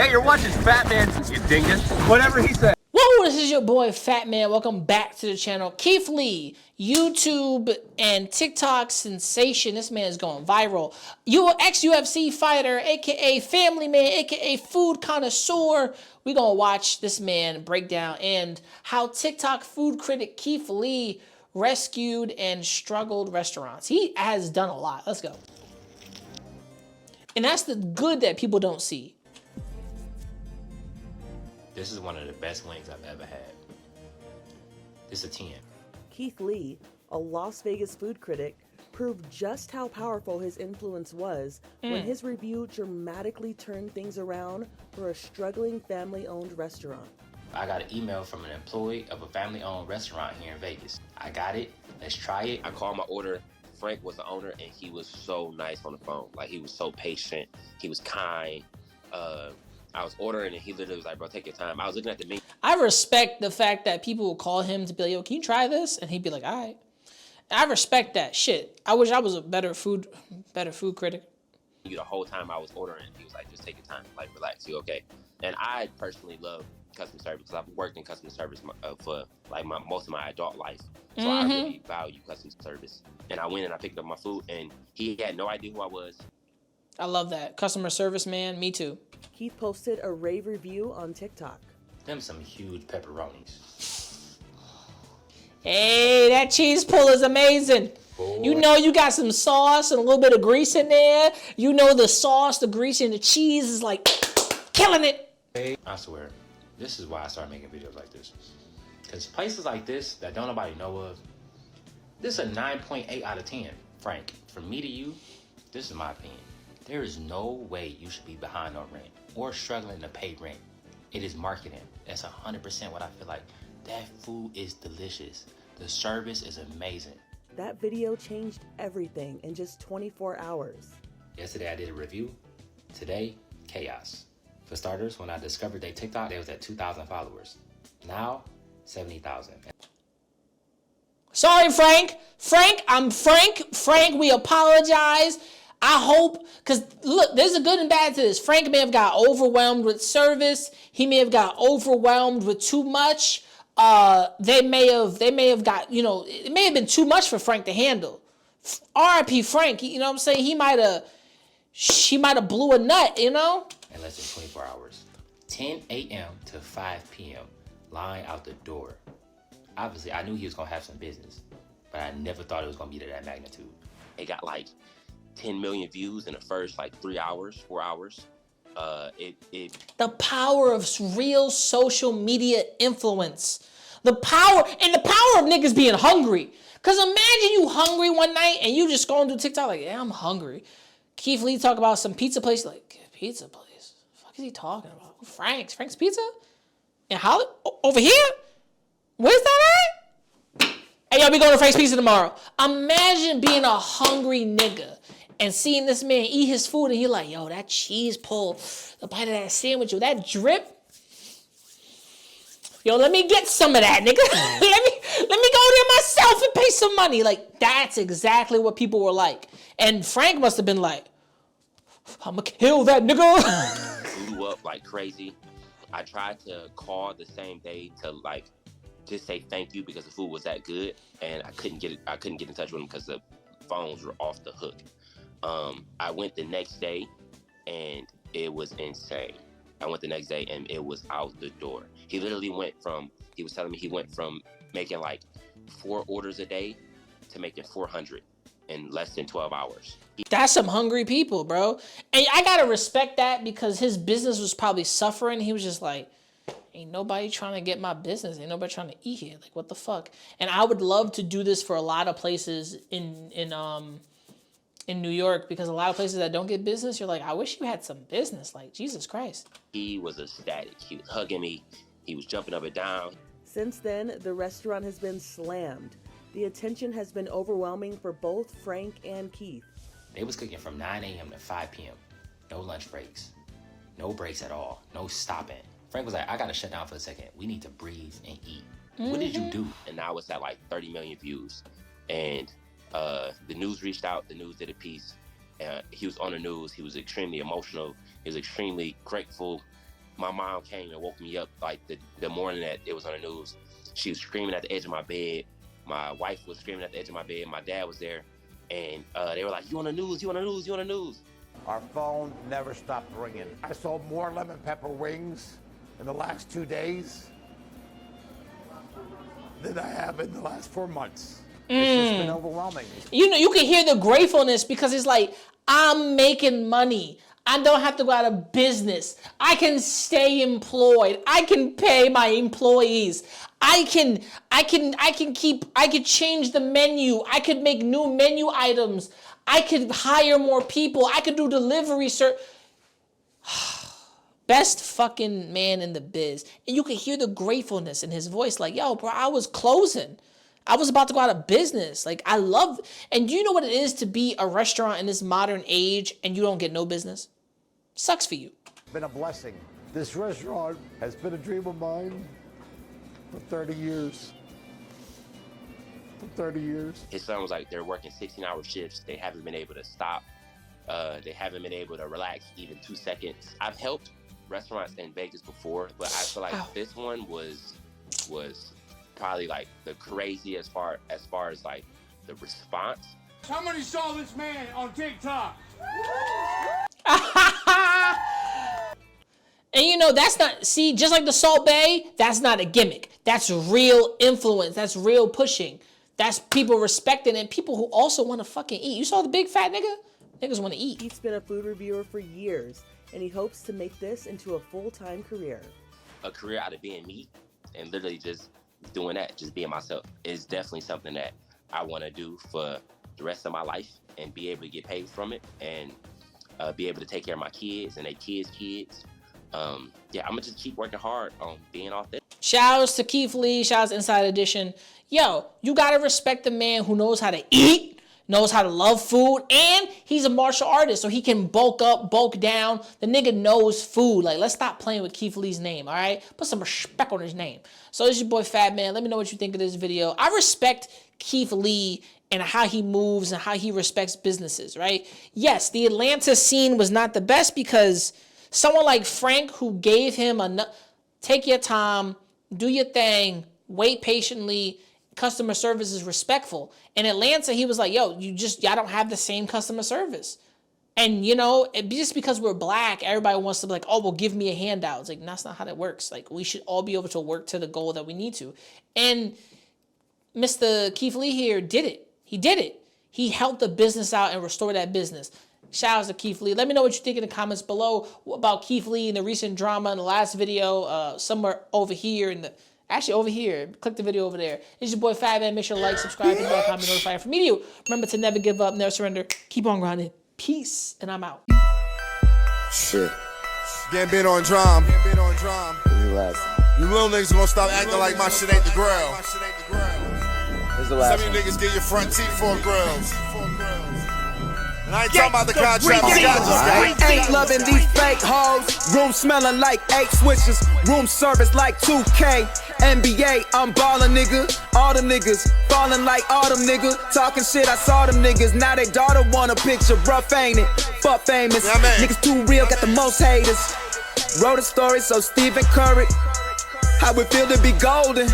Hey, you're watching Fat Man, you dingus. Whatever he said. Whoa, this is your boy Fat Man. Welcome back to the channel. Keith Lee, YouTube and TikTok sensation. This man is going viral. Ex-UFC fighter, aka family man, aka food connoisseur. We're gonna watch this man break down and how TikTok food critic Keith Lee rescued and struggled restaurants. He has done a lot. Let's go. And that's the good that people don't see. This is one of the best wings I've ever had. It's a 10. Keith Lee, a Las Vegas food critic, proved just how powerful his influence was when his review dramatically turned things around for a struggling family-owned restaurant. I got an email from an employee of a family-owned restaurant here in Vegas. I got it. Let's try it. I called my order. Frank was the owner, and he was so nice on the phone. Like, he was so patient. He was kind. I was ordering, and he literally was like, bro, take your time. I was looking at the menu. I respect the fact that people will call him to be like, yo, can you try this? And he'd be like, all right. I respect that shit. I wish I was a better food critic. The whole time I was ordering, he was like, just take your time. Like, relax. You okay? And I personally love customer service because I've worked in customer service for like most of my adult life. So I really value customer service. And I went and I picked up my food, and he had no idea who I was. I love that. Customer service, man. Me too. Keith posted a rave review on TikTok. Them some huge pepperonis. Hey, that cheese pull is amazing. Boy. You know you got some sauce and a little bit of grease in there. You know the sauce, the grease, and the cheese is like killing it. Hey, I swear, this is why I started making videos like this. Because places like this that don't nobody know of, this is a 9.8 out of 10. Frank, from me to you, this is my opinion. There is no way you should be behind on rent or struggling to pay rent. It is marketing. That's 100% what I feel like. That food is delicious. The service is amazing. That video changed everything in just 24 hours. Yesterday I did a review. Today, chaos. For starters, when I discovered their TikTok, they was at 2,000 followers. Now, 70,000. Sorry, Frank. I'm Frank. Frank, we apologize. I hope, because look, there's a good and bad to this. Frank may have got overwhelmed with service. He may have got overwhelmed with too much. They may have got, you know, it may have been too much for Frank to handle. R.I.P. Frank, you know what I'm saying? She might have blew a nut, you know? In less than 24 hours. 10 a.m. to 5 p.m. Line out the door. Obviously, I knew he was going to have some business, but I never thought it was going to be to that magnitude. It got like 10 million views in the first like 4 hours. The power of real social media influence. The power of niggas being hungry. Cause imagine you hungry one night and you just going through TikTok like, yeah, I'm hungry. Keith Lee talk about some pizza place, like, pizza place? What the fuck is he talking about? Frank's Pizza? In Hollywood? Over here? Where's that at? Hey, y'all be going to Frank's Pizza tomorrow. Imagine being a hungry nigga and seeing this man eat his food and you're like, yo, that cheese pull, the bite of that sandwich, yo, that drip. Yo, let me get some of that, nigga. let me go there myself and pay some money. Like, that's exactly what people were like. And Frank must have been like, I'ma kill that nigga. Blew up like crazy. I tried to call the same day to like just say thank you because the food was that good, and I couldn't get in touch with him because the phones were off the hook. I went the next day, and it was insane. I went the next day, and it was out the door. He literally he was telling me he went from making like 4 orders a day to making 400 in less than 12 hours. That's some hungry people, bro. And I gotta respect that because his business was probably suffering. He was just like, ain't nobody trying to get my business. Ain't nobody trying to eat here. Like, what the fuck? And I would love to do this for a lot of places in New York, because a lot of places that don't get business, you're like, I wish you had some business. Like, Jesus Christ. He was ecstatic. He was hugging me. He was jumping up and down. Since then, the restaurant has been slammed. The attention has been overwhelming for both Frank and Keith. They was cooking from 9 a.m. to 5 p.m. No lunch breaks. No breaks at all. No stopping. Frank was like, I gotta shut down for a second. We need to breathe and eat. What did you do? And now it's at like 30 million views. And the news reached out. The news did a piece. He was on the news. He was extremely emotional. He was extremely grateful. my mom came and woke me up like the morning that it was on the news. She was screaming at the edge of my bed. My wife was screaming at the edge of my bed. My dad was there, and they were like, "You on the news? You on the news? You on the news?" Our phone never stopped ringing. I sold more lemon pepper wings in the last 2 days than I have in the last 4 months. It's just been overwhelming. You know, you can hear the gratefulness because it's like, I'm making money. I don't have to go out of business. I can stay employed. I can pay my employees. I can change the menu. I could make new menu items. I could hire more people. I could do delivery, sir. Best fucking man in the biz. And you can hear the gratefulness in his voice. Like, yo, bro, I was closing. I was about to go out of business. Like, I love, and do you know what it is to be a restaurant in this modern age and you don't get no business? Sucks for you. It's been a blessing. This restaurant has been a dream of mine for 30 years. For 30 years. His son was like, they're working 16-hour shifts. They haven't been able to stop. They haven't been able to relax even 2 seconds. I've helped restaurants in Vegas before, but I feel like this one was probably like the craziest as far as like the response. Somebody saw this man on TikTok. And you know, that's not, see, just like the Salt Bae, that's not a gimmick. That's real influence. That's real pushing. That's people respecting and people who also want to fucking eat. You saw the big fat nigga? Niggas want to eat. He's been a food reviewer for years, and he hopes to make this into a full-time career. A career out of being me and literally just doing that, just being myself, is definitely something that I want to do for the rest of my life and be able to get paid from it and be able to take care of my kids and their kids' kids. Yeah, I'm gonna just keep working hard on being authentic. Shouts to Keith Lee, shouts Inside Edition. Yo, you gotta respect the man who knows how to eat, knows how to love food, and he's a martial artist, so he can bulk up, bulk down. The nigga knows food. Like, let's stop playing with Keith Lee's name, all right? Put some respect on his name. So this is your boy Fat Man. Let me know what you think of this video. I respect Keith Lee and how he moves and how he respects businesses, right? Yes, the Atlanta scene was not the best because someone like Frank, who gave him take your time, do your thing, wait patiently, customer service is respectful. In Atlanta, he was like, yo, y'all don't have the same customer service. And, you know, just because we're black, everybody wants to be like, oh, well, give me a handout. It's like, that's not how that works. Like, we should all be able to work to the goal that we need to. And Mr. Keith Lee here did it. He did it. He helped the business out and restore that business. Shout out to Keith Lee. Let me know what you think in the comments below about Keith Lee and the recent drama in the last video, somewhere over here actually over here. Click the video over there. It's your boy Fat Man. Make sure to like, subscribe, hit the bell, comment, notify for me. Remember to never give up, never surrender. Keep on grinding. Peace, and I'm out. Shit. Getting bit on drum. Relax. You little niggas gonna stop acting like my shit ain't the grill. Here's the last Some of one. you niggas get your front teeth for grills. And I ain't talking about the contract. Ain't loving these fake hoes. Room smelling like 8 switches. Room service like 2K. NBA, I'm ballin', nigga. All them niggas falling like all them niggas. Talking shit, I saw them niggas. Now they daughter want a picture. Rough, ain't it? Fuck famous. Yeah, man. Niggas too real, got the most haters. Wrote a story so Stephen Curry. How it feel to be golden.